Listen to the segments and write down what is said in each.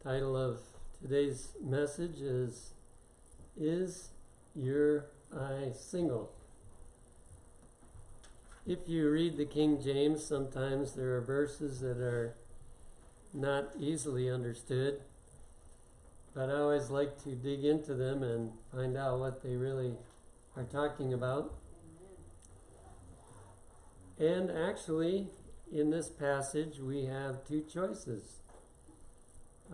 Title of today's message Is Your Eye Single? If you read the King James, sometimes there are verses that are not easily understood, but I always like to dig into them and find out what they really are talking about. And actually, in this passage, we have two choices.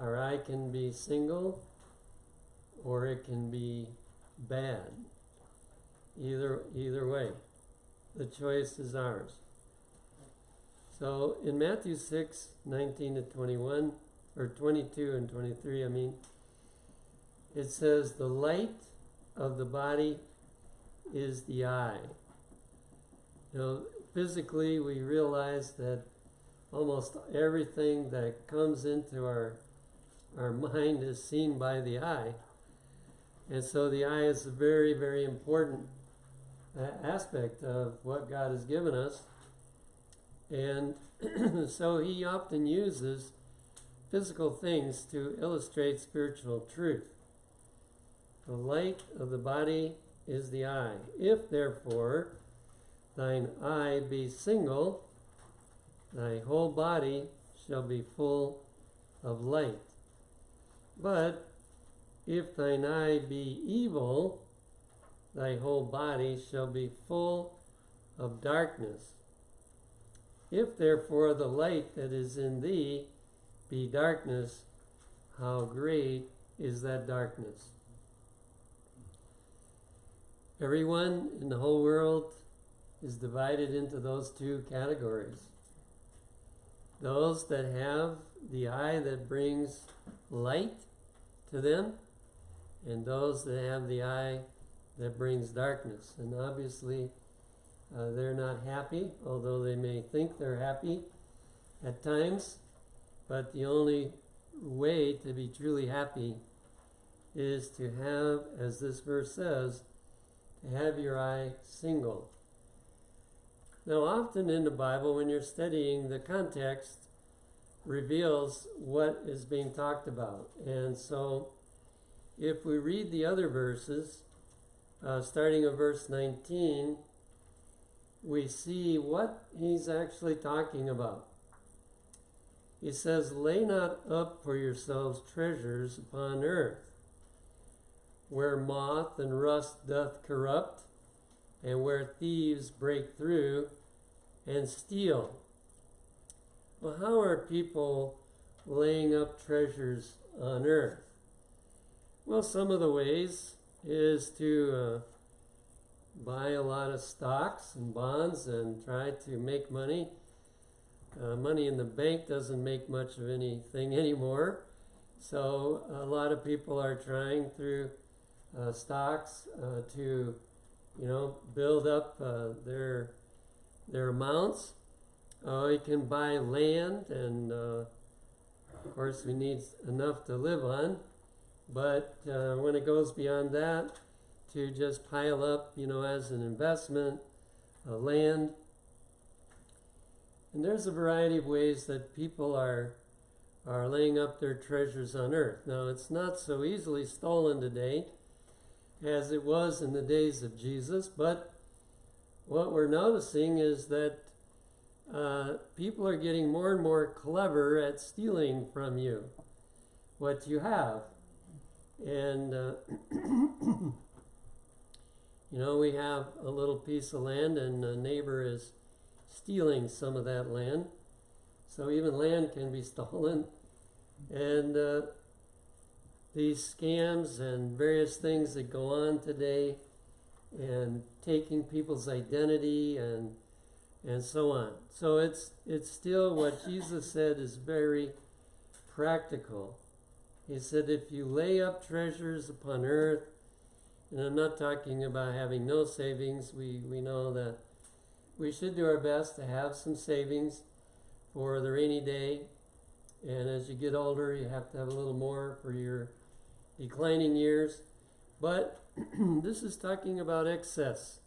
Our eye can be single, or it can be bad. Either way, the choice is ours. So in Matthew 6:19 to 21, or 22 and 23, it says, "The light of the body is the eye." Physically, we realize that almost everything that comes into our mind is seen by the eye. And so the eye is a very, very important aspect of what God has given us. And so he often uses physical things to illustrate spiritual truth. The light of the body is the eye. If therefore thine eye be single, thy whole body shall be full of light. But if thine eye be evil, thy whole body shall be full of darkness. If therefore the light that is in thee be darkness, how great is that darkness? Everyone in the whole world is divided into those two categories. Those that have the eye that brings light to them, and those that have the eye that brings darkness. And obviously, they're not happy, although they may think they're happy at times. But the only way to be truly happy is to have, as this verse says, to have your eye single. Now, often in the Bible, when you're studying, the context reveals what is being talked about. And so, if we read the other verses, starting at verse 19, we see what he's actually talking about. He says, "Lay not up for yourselves treasures upon earth, where moth and rust doth corrupt, and where thieves break through and steal." Well, how are people laying up treasures on earth? Well, some of the ways is to buy a lot of stocks and bonds and try to make money. Money in the bank doesn't make much of anything anymore. So a lot of people are trying through stocks to, build up their amounts. You can buy land, and of course we need enough to live on. But when it goes beyond that, to just pile up, as an investment, land. And there's a variety of ways that people are laying up their treasures on earth. Now, it's not so easily stolen today as it was in the days of Jesus, but what we're noticing is that people are getting more and more clever at stealing from you what you have. And, we have a little piece of land, and a neighbor is stealing some of that land. So even land can be stolen. And these scams and various things that go on today, and taking people's identity and so on. So it's still what Jesus said is very practical. He said, if you lay up treasures upon earth, and I'm not talking about having no savings. We know that we should do our best to have some savings for the rainy day. And as you get older, you have to have a little more for your declining years. But this is talking about excess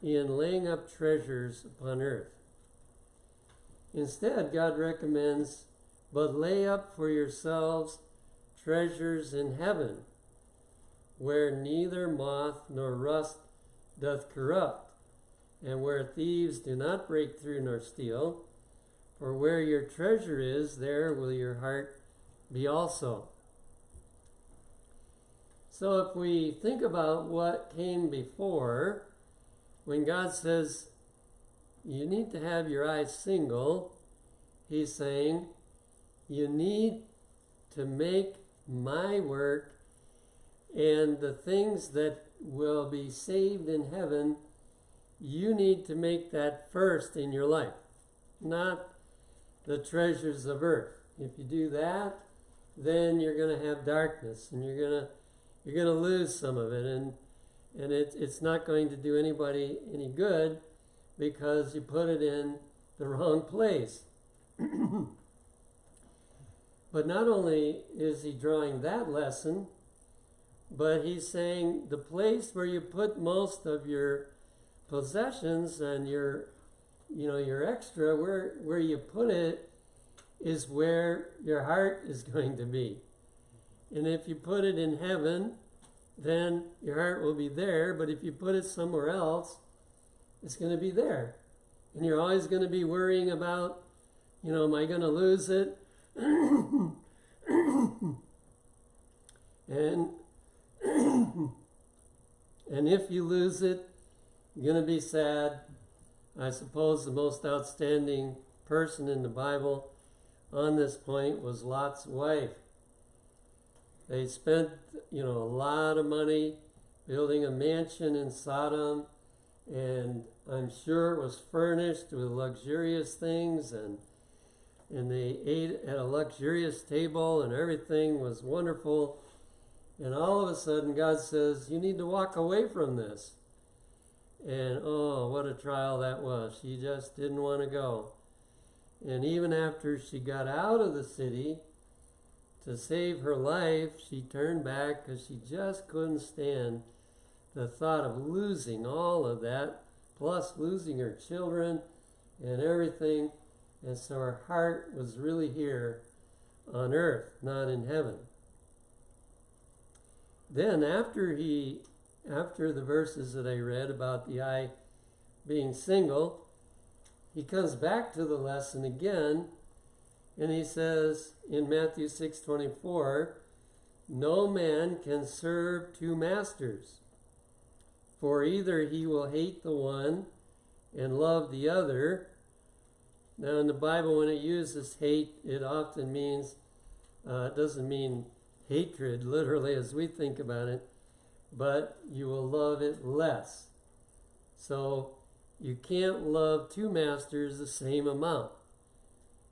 in laying up treasures upon earth. Instead, God recommends, "But lay up for yourselves treasures in heaven, where neither moth nor rust doth corrupt, and where thieves do not break through nor steal. For where your treasure is, there will your heart be also. So if we think about what came before, when God says you need to have your eyes single, he's saying you need to make my work and the things that will be saved in heaven, you need to make that first in your life, not the treasures of earth. If you do that, then you're going to have darkness, and you're going to lose some of it, and it's not going to do anybody any good because you put it in the wrong place. But not only is he drawing that lesson, but he's saying the place where you put most of your possessions and your extra, where you put it is where your heart is going to be. And if you put it in heaven, then your heart will be there. But if you put it somewhere else, it's going to be there. And you're always going to be worrying about, am I going to lose it? And if you lose it, you're going to be sad. I suppose the most outstanding person in the Bible on this point was Lot's wife. They spent, a lot of money building a mansion in Sodom, and I'm sure it was furnished with luxurious things, and they ate at a luxurious table, and everything was wonderful. And all of a sudden, God says, you need to walk away from this. And oh, what a trial that was. She just didn't want to go. And even after she got out of the city to save her life, she turned back because she just couldn't stand the thought of losing all of that, plus losing her children and everything. And so her heart was really here on earth, not in heaven. Then after the verses that I read about the eye being single, he comes back to the lesson again, and he says in Matthew 6:24, no man can serve two masters, for either he will hate the one and love the other. Now in the Bible, when it uses hate, it often means, it doesn't mean hatred literally as we think about it, but you will love it less. So you can't love two masters the same amount.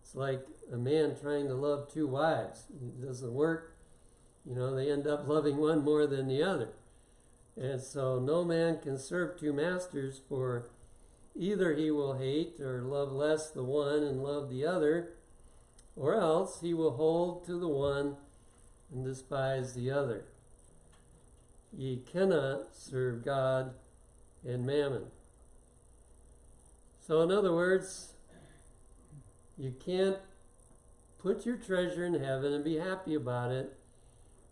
It's like a man trying to love two wives. It doesn't work. They end up loving one more than the other. And so no man can serve two masters, for either he will hate or love less the one and love the other, or else he will hold to the one and despise the other. Ye cannot serve God and mammon. So in other words, you can't put your treasure in heaven and be happy about it,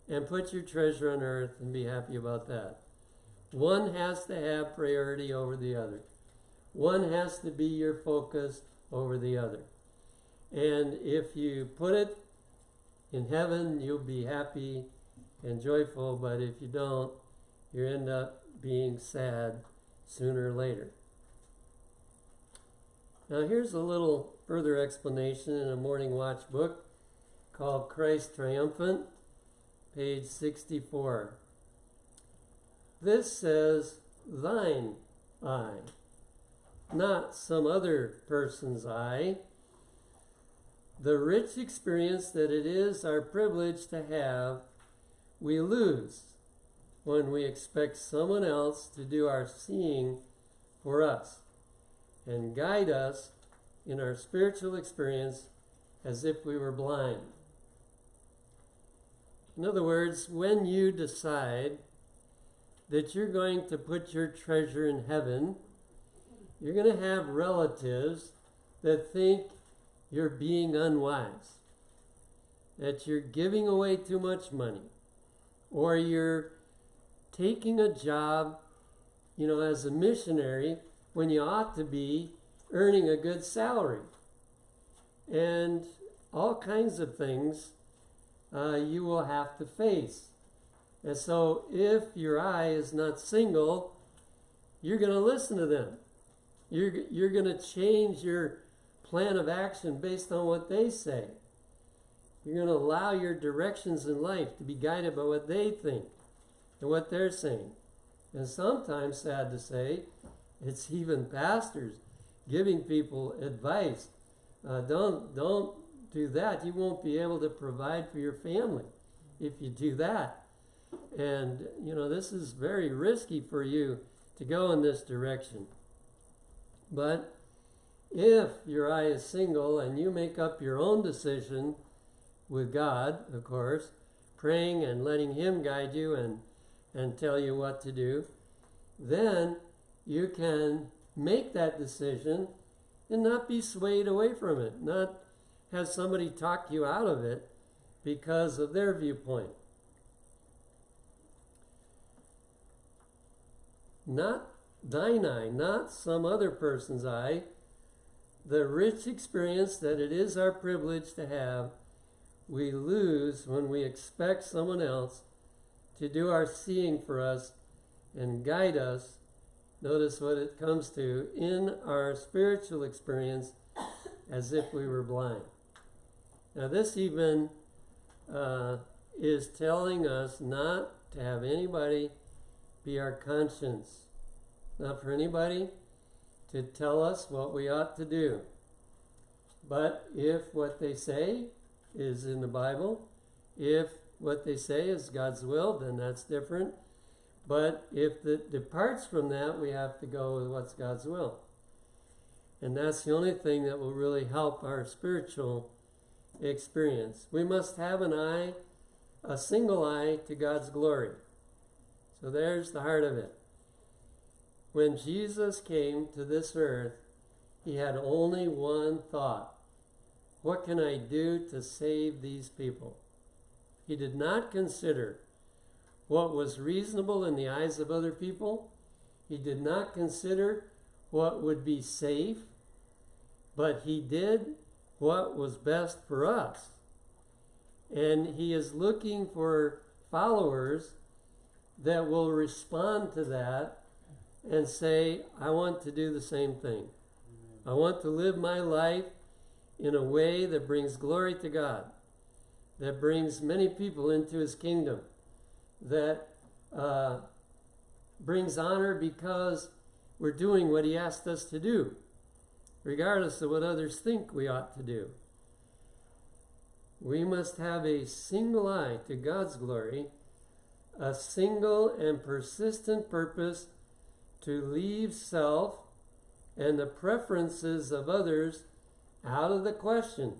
and put your treasure on earth and be happy about that. One has to have priority over the other. One has to be your focus over the other. And if you put it in heaven, you'll be happy and joyful, but if you don't, you end up being sad sooner or later. Now here's a little further explanation in a Morning Watch book called Christ Triumphant, page 64. This says, thine eye, not some other person's eye. The rich experience that it is our privilege to have, we lose when we expect someone else to do our seeing for us and guide us in our spiritual experience as if we were blind. In other words, when you decide that you're going to put your treasure in heaven, you're going to have relatives that think you're being unwise. that you're giving away too much money, or you're taking a job, as a missionary when you ought to be earning a good salary, and all kinds of things you will have to face. And so if your eye is not single, you're going to listen to them. You're going to change your plan of action based on what they say. You're going to allow your directions in life to be guided by what they think and what they're saying. And sometimes, sad to say, it's even pastors giving people advice. Don't do that. You won't be able to provide for your family if you do that. And, this is very risky for you to go in this direction. But if your eye is single and you make up your own decision with God, of course, praying and letting Him guide you and tell you what to do, then you can make that decision and not be swayed away from it, not have somebody talk you out of it because of their viewpoint. Not thine eye, not some other person's eye. The rich experience that it is our privilege to have, we lose when we expect someone else to do our seeing for us and guide us. Notice what it comes to in our spiritual experience, as if we were blind. Now this even is telling us not to have anybody be our conscience. Not for anybody to tell us what we ought to do. But if what they say is in the Bible, if what they say is God's will, then that's different. But if it departs from that, we have to go with what's God's will. And that's the only thing that will really help our spiritual experience. We must have an eye, a single eye to God's glory. So there's the heart of it. When Jesus came to this earth, He had only one thought. What can I do to save these people? He did not consider what was reasonable in the eyes of other people. He did not consider what would be safe, but He did what was best for us. And He is looking for followers that will respond to that and say, I want to do the same thing. I want to live my life in a way that brings glory to God, that brings many people into His kingdom, that brings honor because we're doing what He asked us to do, regardless of what others think we ought to do. We must have a single eye to God's glory, a single and persistent purpose to leave self and the preferences of others out of the question.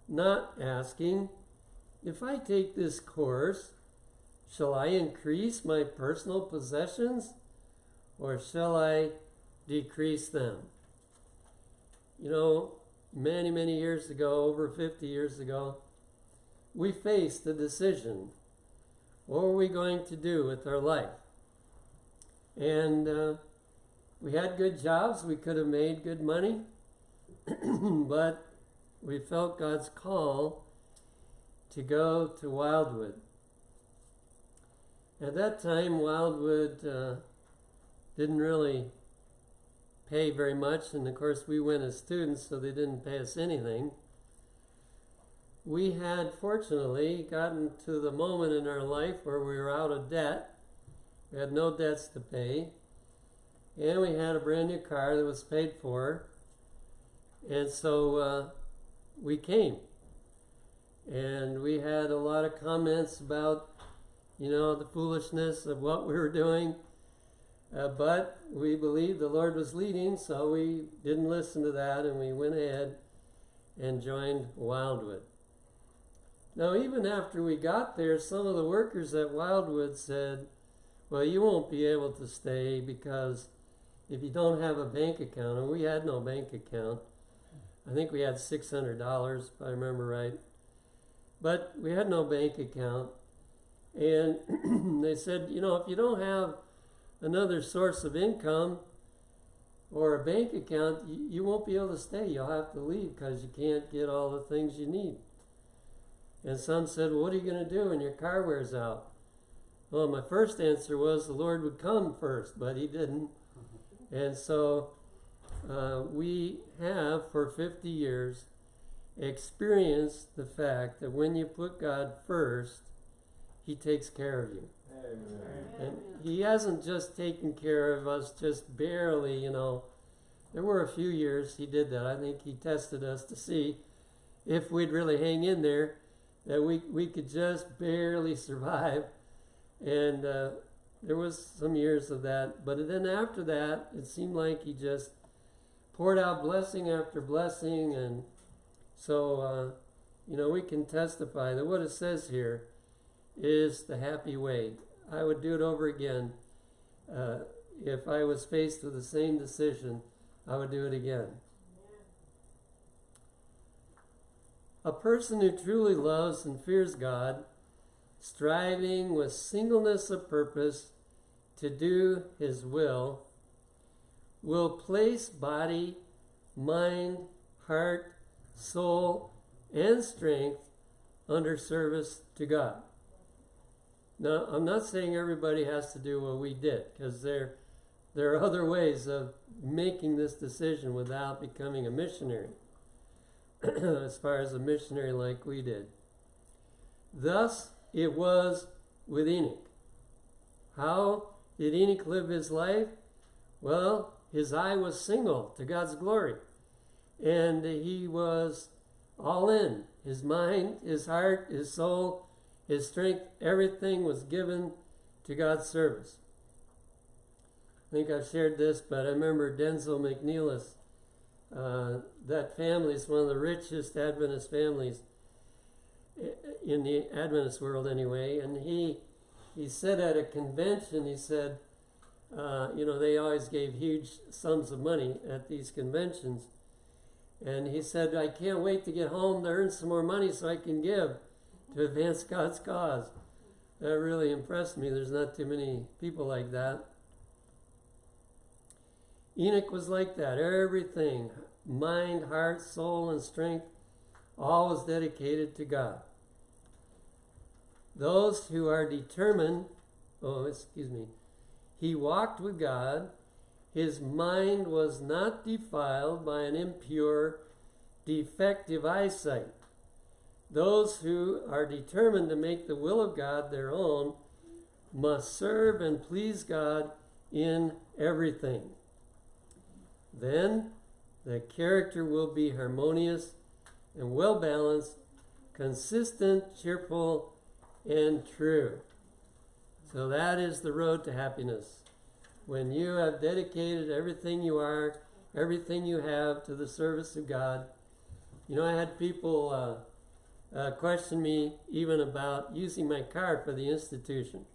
Not asking, if I take this course, shall I increase my personal possessions or shall I decrease them? Many, many years ago, over 50 years ago, we faced the decision. What were we going to do with our life? And we had good jobs. We could have made good money. But we felt God's call to go to Wildwood. At that time, Wildwood didn't really pay very much. And of course, we went as students, so they didn't pay us anything. We had, fortunately, gotten to the moment in our life where we were out of debt. We had no debts to pay. And we had a brand new car that was paid for. And so we came. And we had a lot of comments about, the foolishness of what we were doing. But we believed the Lord was leading, so we didn't listen to that, and we went ahead and joined Wildwood. Now, even after we got there, some of the workers at Wildwood said, well, you won't be able to stay because if you don't have a bank account, and we had no bank account, I think we had $600, if I remember right, But we had no bank account. And they said, you know, if you don't have another source of income or a bank account, you won't be able to stay. You'll have to leave because you can't get all the things you need. And some said, well, what are you going to do when your car wears out? Well, my first answer was the Lord would come first, but he didn't. And so we have, for 50 years, experienced the fact that when you put God first, he takes care of you. Amen. And he hasn't just taken care of us just barely, you know. There were a few years he did that. I think he tested us to see if we'd really hang in there, that we could just barely survive. And there was some years of that. But then after that, it seemed like he just poured out blessing after blessing. And so, you know, we can testify that what it says here is the happy way. I would do it over again. If I was faced with the same decision, I would do it again. A person who truly loves and fears God, striving with singleness of purpose to do his will place body, mind, heart, soul, and strength under service to God. Now, I'm not saying everybody has to do what we did, because there are other ways of making this decision without becoming a missionary, as far as a missionary like we did. Thus, it was with Enoch. How did Enoch live his life? Well, his eye was single to God's glory, and he was all in. His mind, his heart, his soul, his strength, everything was given to God's service. I think I've shared this, but I remember Denzel McNeilis. That family is one of the richest Adventist families in the Adventist world anyway. And he said at a convention, he said, you know, they always gave huge sums of money at these conventions. And he said, I can't wait to get home to earn some more money so I can give to advance God's cause. That really impressed me. There's not too many people like that. Enoch was like that. Everything, mind, heart, soul, and strength, all was dedicated to God. Those who are determined, he walked with God. His mind was not defiled by an impure, defective eyesight. Those who are determined to make the will of God their own must serve and please God in everything. Then the character will be harmonious and well balanced, consistent, cheerful, and true. So that is the road to happiness. When you have dedicated everything you are, everything you have to the service of God. You know, I had people question me even about using my car for the institution.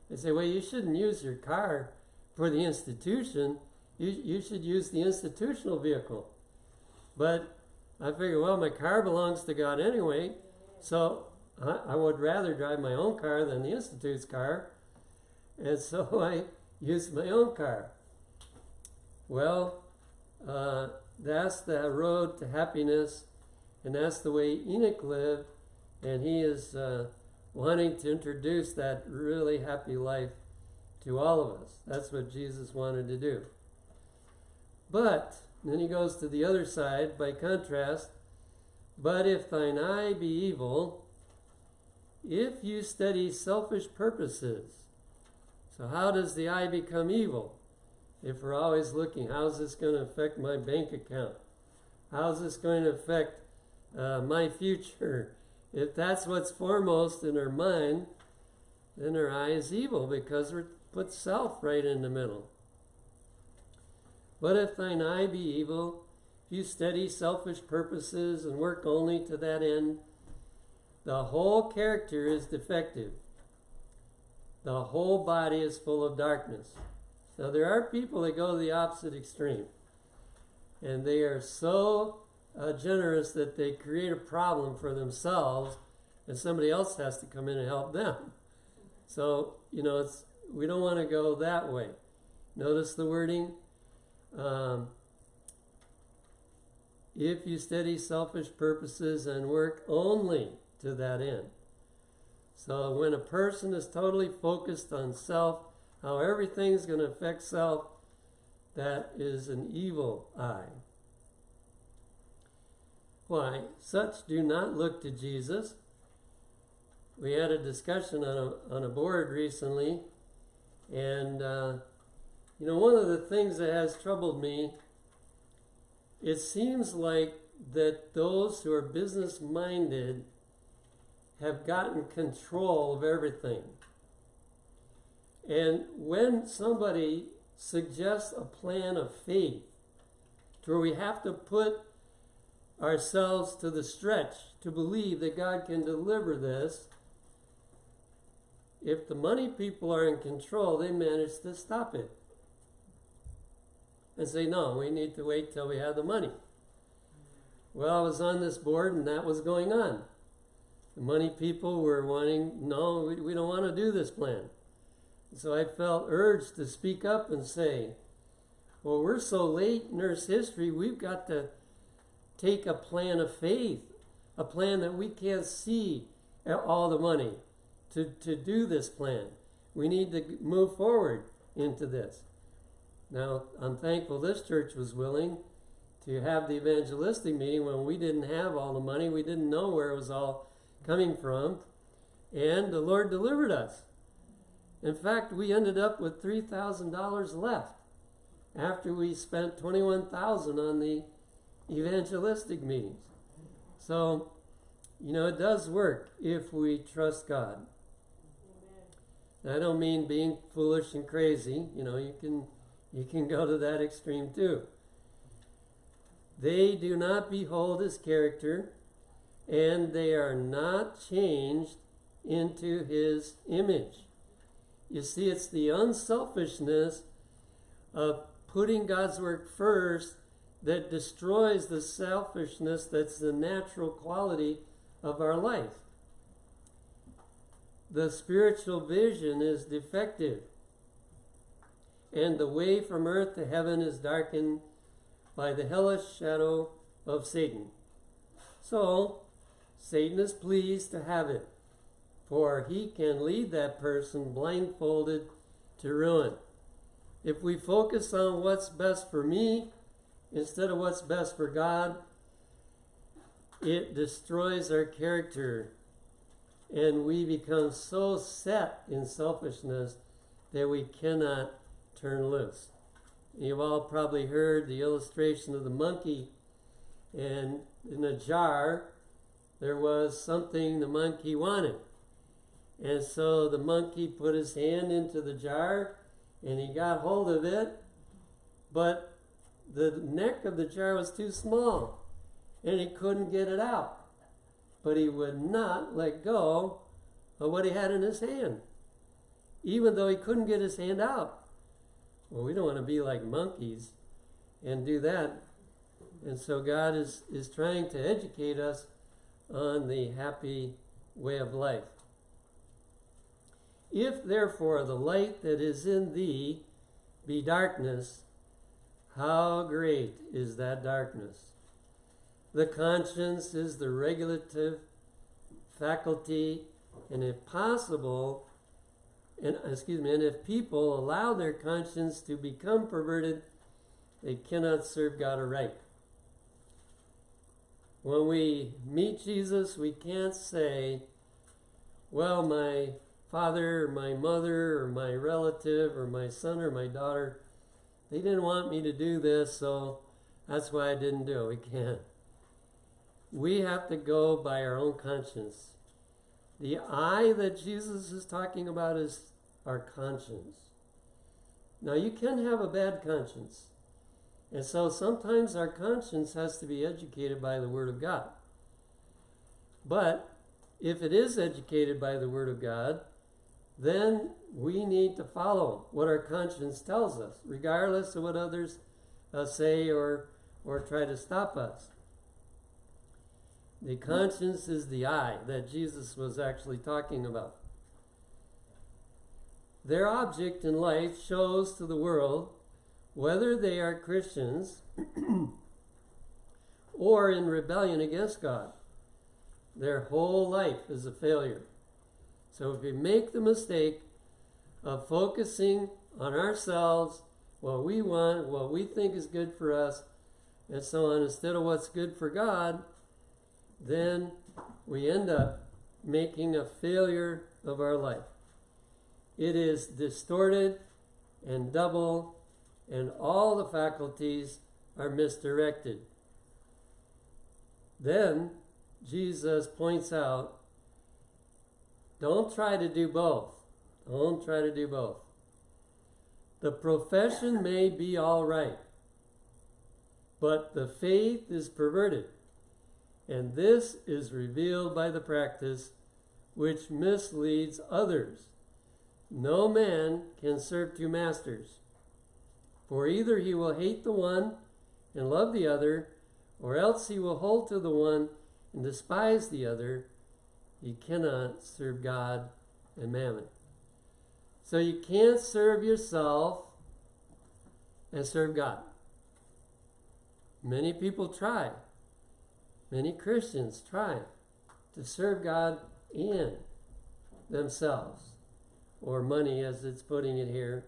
They say, well, you shouldn't use your car for the institution. You should use the institutional vehicle. But I figure, well, my car belongs to God anyway, so I would rather drive my own car than the Institute's car. And so I used my own car. Well, that's the road to happiness, and that's the way Enoch lived, and he is wanting to introduce that really happy life to all of us. That's what Jesus wanted to do. But, then he goes to the other side, by contrast, but if thine eye be evil, if you study selfish purposes. So how does the eye become evil? If we're always looking, how's this going to affect my bank account? How's this going to affect my future? If that's what's foremost in our mind, then our eye is evil, because we're put self right in the middle. But if thine eye be evil, if you study selfish purposes and work only to that end, the whole character is defective. The whole body is full of darkness. Now there are people that go to the opposite extreme, and they are so generous that they create a problem for themselves and somebody else has to come in and help them. So, we don't want to go that way. Notice the wording. If you steady selfish purposes and work only to that end. So when a person is totally focused on self, how everything's going to affect self, that is an evil eye. Why? Such do not look to Jesus. We had a discussion on a board recently, and one of the things that has troubled me, it seems like that those who are business-minded have gotten control of everything. And when somebody suggests a plan of faith to where we have to put ourselves to the stretch to believe that God can deliver this, if the money people are in control, they manage to stop it and say, no, we need to wait till we have the money. Well, I was on this board and that was going on. The money people were wanting, no, we don't want to do this plan. So I felt urged to speak up and say, well, we're so late in Earth's history, we've got to take a plan of faith, a plan that we can't see all the money to do this plan. We need to move forward into this. Now, I'm thankful this church was willing to have the evangelistic meeting when we didn't have all the money. We didn't know where it was all coming from. And the Lord delivered us. In fact, we ended up with $3,000 left after we spent $21,000 on the evangelistic meetings. So, it does work if we trust God. I don't mean being foolish and crazy. You can go to that extreme too. They do not behold his character, and they are not changed into his image. You see, it's the unselfishness of putting God's work first that destroys the selfishness that's the natural quality of our life. The spiritual vision is defective, and the way from earth to heaven is darkened by the hellish shadow of Satan. So, Satan is pleased to have it, for he can lead that person blindfolded to ruin. If we focus on what's best for me instead of what's best for God, it destroys our character, and we become so set in selfishness that we cannot turn loose. You've all probably heard the illustration of the monkey, and in a jar there was something the monkey wanted. And so the monkey put his hand into the jar and he got hold of it, but the neck of the jar was too small and he couldn't get it out. But he would not let go of what he had in his hand, even though he couldn't get his hand out. Well, we don't want to be like monkeys and do that. And so God is trying to educate us on the happy way of life. If therefore the light that is in thee be darkness, how great is that darkness? The conscience is the regulative faculty, and if possible, and if people allow their conscience to become perverted, they cannot serve God aright. When we meet Jesus, we can't say, well, my father or my mother or my relative or my son or my daughter, they didn't want me to do this, so that's why I didn't do it. We can't. We have to go by our own conscience. The eye that Jesus is talking about is our conscience. Now, you can have a bad conscience. And so sometimes our conscience has to be educated by the Word of God. But if it is educated by the Word of God, then we need to follow what our conscience tells us, regardless of what others say or try to stop us. The conscience is the eye that Jesus was actually talking about. Their object in life shows to the world whether they are Christians or in rebellion against God. Their whole life is a failure. So if we make the mistake of focusing on ourselves, what we want, what we think is good for us, and so on, instead of what's good for God, then we end up making a failure of our life. It is distorted and double, and all the faculties are misdirected. Then Jesus points out, don't try to do both. Don't try to do both. The profession may be all right, but the faith is perverted, and this is revealed by the practice which misleads others. No man can serve two masters, for either he will hate the one and love the other, or else he will hold to the one and despise the other. He cannot serve God and mammon. So you can't serve yourself and serve God. Many people try. Many Christians try to serve God and themselves, or money as it's putting it here,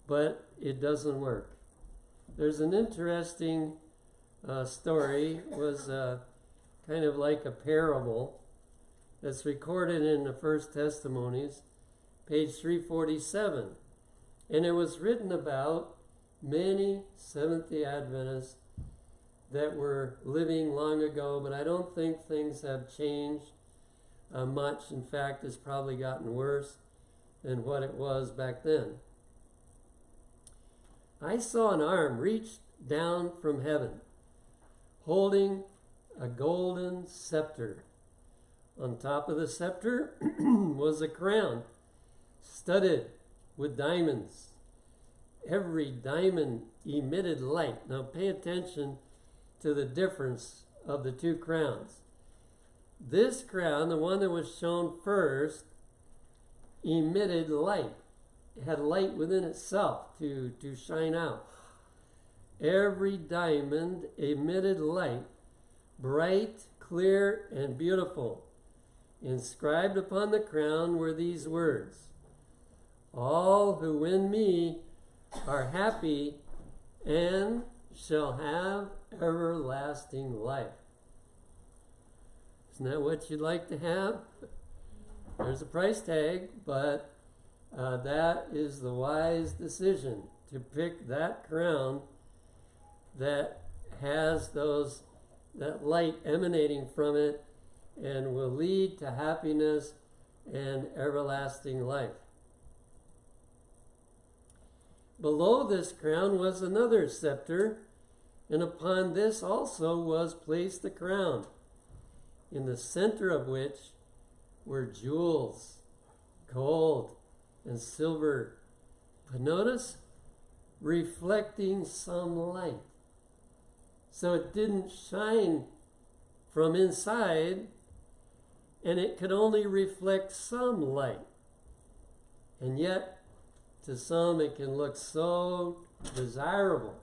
but it doesn't work. There's an interesting story, was kind of like a parable that's recorded in the First Testimonies, page 347. And it was written about many Seventh-day Adventists that were living long ago, but I don't think things have changed much. In fact, it's probably gotten worse than what it was back then. I saw an arm reach down from heaven, holding a golden scepter. On top of the scepter was a crown studded with diamonds. Every diamond emitted light. Now pay attention to the difference of the two crowns. This crown, the one that was shown first, emitted light. It had light within itself to shine out. Every diamond emitted light, bright, clear, and beautiful. Inscribed upon the crown were these words: all who win me are happy and shall have everlasting life. Isn't that what you'd like to have? There's a price tag, but that is the wise decision, to pick that crown that has that light emanating from it and will lead to happiness and everlasting life. Below this crown was another scepter, and upon this also was placed the crown, in the center of which were jewels, gold, and silver. But notice, reflecting some light. So it didn't shine from inside, and it could only reflect some light. And yet, to some, it can look so desirable.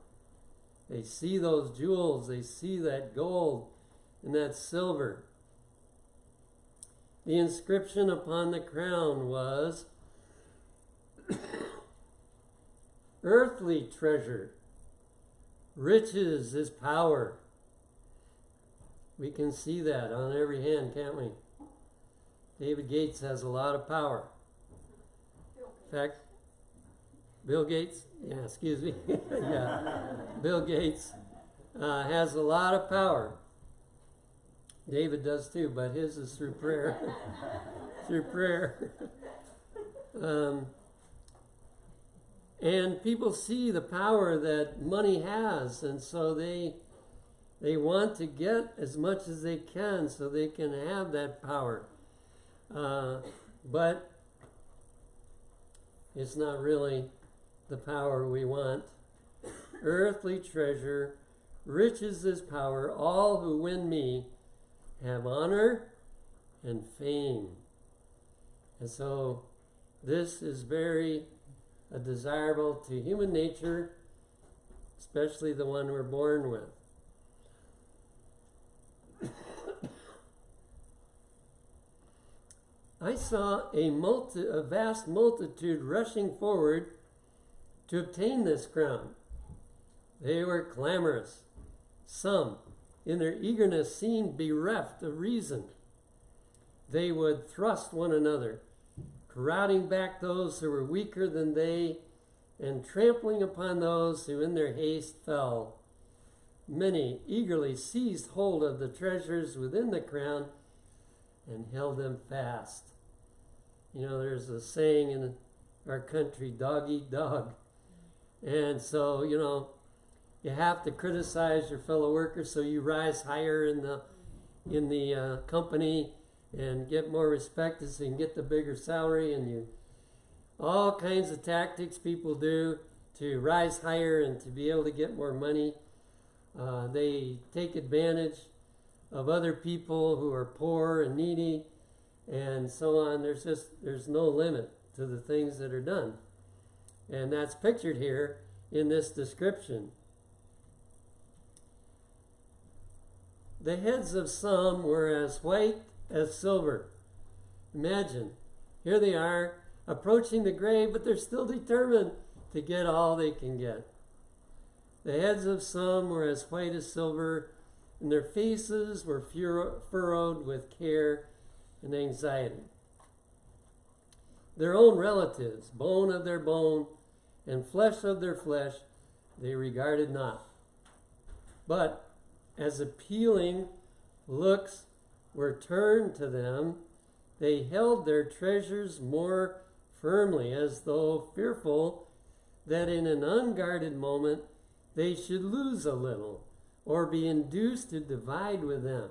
They see those jewels, they see that gold and that silver. The inscription upon the crown was, earthly treasure, riches is power. We can see that on every hand, can't we? David Gates has a lot of power. In fact, Bill Gates, yeah, excuse me, yeah, Bill Gates has a lot of power. David does too, but his is through prayer. Through prayer. And people see the power that money has, and so they want to get as much as they can so they can have that power. But it's not really the power we want. Earthly treasure, riches is power. All who win me have honor and fame. And so this is very desirable to human nature, especially the one we're born with. I saw a vast multitude rushing forward to obtain this crown. They were clamorous. Some, in their eagerness, seemed bereft of reason. They would thrust one another, crowding back those who were weaker than they, and trampling upon those who in their haste fell. Many eagerly seized hold of the treasures within the crown and held them fast. You know, there's a saying in our country, dog eat dog. And so, you know, you have to criticize your fellow workers so you rise higher in the company and get more respect so you can get the bigger salary, and all kinds of tactics people do to rise higher and to be able to get more money. They take advantage of other people who are poor and needy and so on. There's no limit to the things that are done. And that's pictured here in this description. The heads of some were as white as silver. Imagine, here they are approaching the grave, but they're still determined to get all they can get. The heads of some were as white as silver, and their faces were furrowed with care and anxiety. Their own relatives, bone of their bone and flesh of their flesh, they regarded not. But as appealing looks were turned to them, they held their treasures more firmly, as though fearful that in an unguarded moment they should lose a little or be induced to divide with them.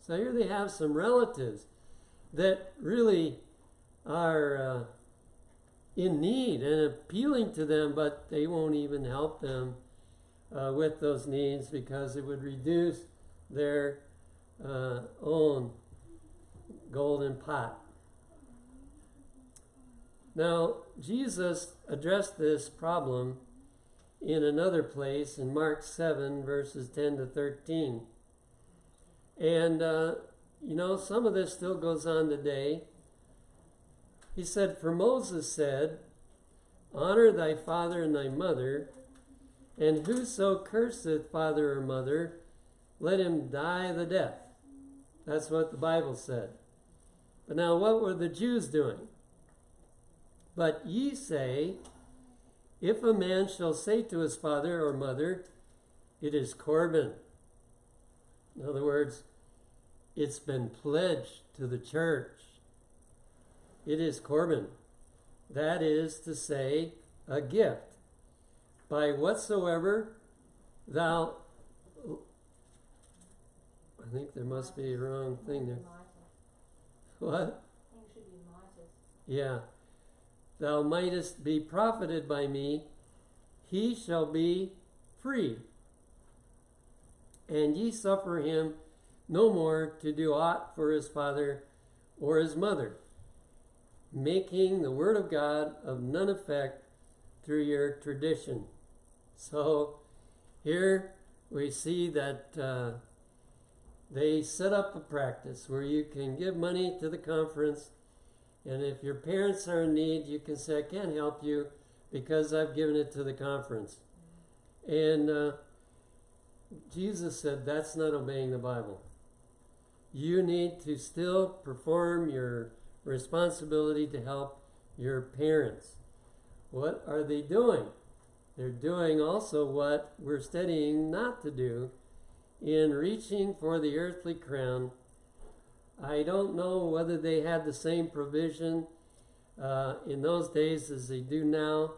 So here they have some relatives that really are in need and appealing to them, but they won't even help them with those needs because it would reduce their own golden pot. Now, Jesus addressed this problem in another place in Mark 7, verses 10 to 13. And, you know, some of this still goes on today. He said, "For Moses said, 'Honor thy father and thy mother, and whoso curseth father or mother, let him die the death.'" That's what the Bible said. But now what were the Jews doing? "But ye say, if a man shall say to his father or mother, 'It is Corban.'" In other words, it's been pledged to the church. It is Corban. That is to say, a gift. "By whatsoever thou..." I think there must be a wrong thing there. What? Yeah. "Thou mightest be profited by me, he shall be free. And ye suffer him no more to do aught for his father or his mother, making the word of God of none effect through your tradition." So here we see that they set up a practice where you can give money to the conference, and if your parents are in need, you can say, "I can't help you because I've given it to the conference." And Jesus said that's not obeying the Bible. You need to still perform your responsibility to help your parents. What are they doing? They're doing also what we're studying not to do in reaching for the earthly crown. I don't know whether they had the same provision in those days as they do now,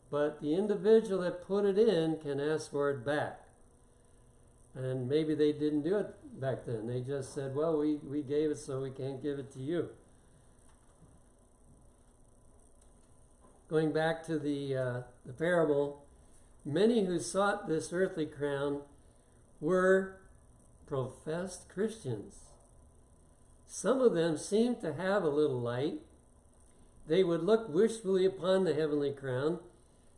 but the individual that put it in can ask for it back. And maybe they didn't do it back then. They just said, "Well, we gave it, so we can't give it to you." Going back to the parable, many who sought this earthly crown were professed Christians. Some of them seemed to have a little light. They would look wishfully upon the heavenly crown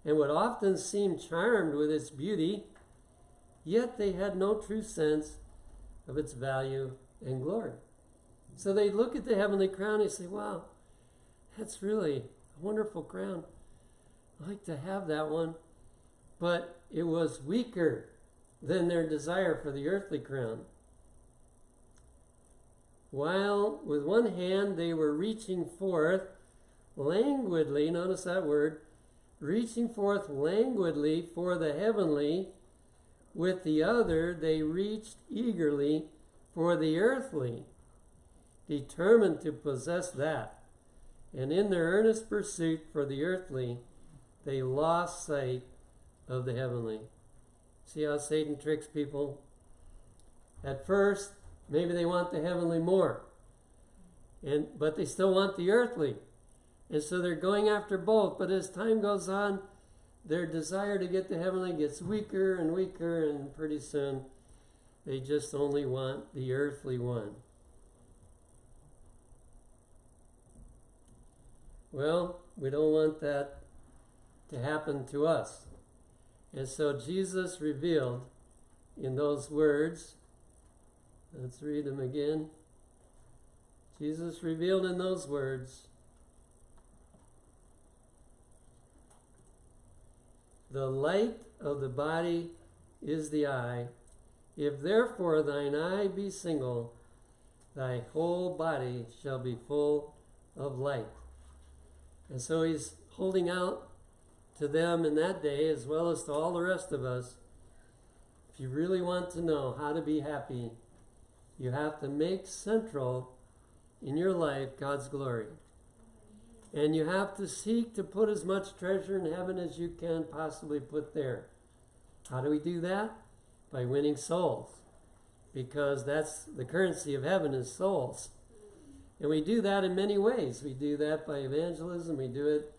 and would often seem charmed with its beauty, yet they had no true sense of its value and glory. So they'd look at the heavenly crown and say, wow, that's really a wonderful crown. I'd like to have that one. But it was weaker than their desire for the earthly crown. While with one hand they were reaching forth languidly, notice that word, reaching forth languidly for the heavenly, with the other they reached eagerly for the earthly, determined to possess that. And in their earnest pursuit for the earthly, they lost sight of the heavenly. See how Satan tricks people? At first, maybe they want the heavenly more, but they still want the earthly. And so they're going after both. But as time goes on, their desire to get the heavenly gets weaker and weaker, and pretty soon they just only want the earthly one. Well, we don't want that to happen to us. And so Jesus revealed in those words, let's read them again. Jesus revealed in those words, the light of the body is the eye. If therefore thine eye be single, thy whole body shall be full of light. And so he's holding out to them in that day, as well as to all the rest of us. If you really want to know how to be happy, you have to make central in your life God's glory. And you have to seek to put as much treasure in heaven as you can possibly put there. How do we do that? By winning souls. Because that's the currency of heaven, is souls. And we do that in many ways. We do that by evangelism. We do it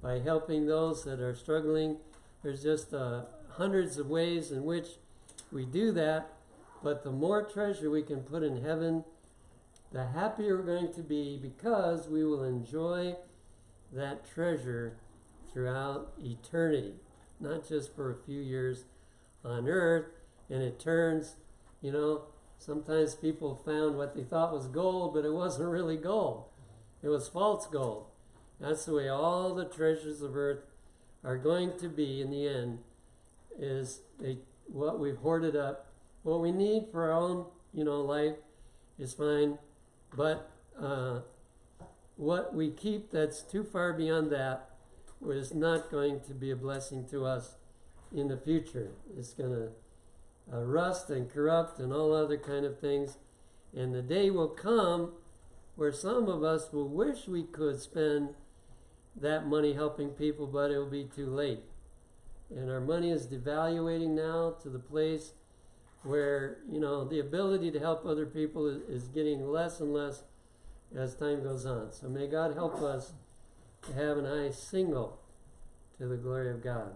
by helping those that are struggling. There's just hundreds of ways in which we do that. But the more treasure we can put in heaven, the happier we're going to be, because we will enjoy that treasure throughout eternity, not just for a few years on earth. And it turns, sometimes people found what they thought was gold, but it wasn't really gold. It was false gold. That's the way all the treasures of earth are going to be in the end, is what we've hoarded up. What we need for our own, life is fine, but what we keep that's too far beyond that is not going to be a blessing to us in the future. It's going to rust and corrupt and all other kind of things. And the day will come where some of us will wish we could spend that money helping people, but it will be too late. And our money is devaluating now to the place where, the ability to help other people is getting less and less as time goes on. So may God help us to have an eye single to the glory of God.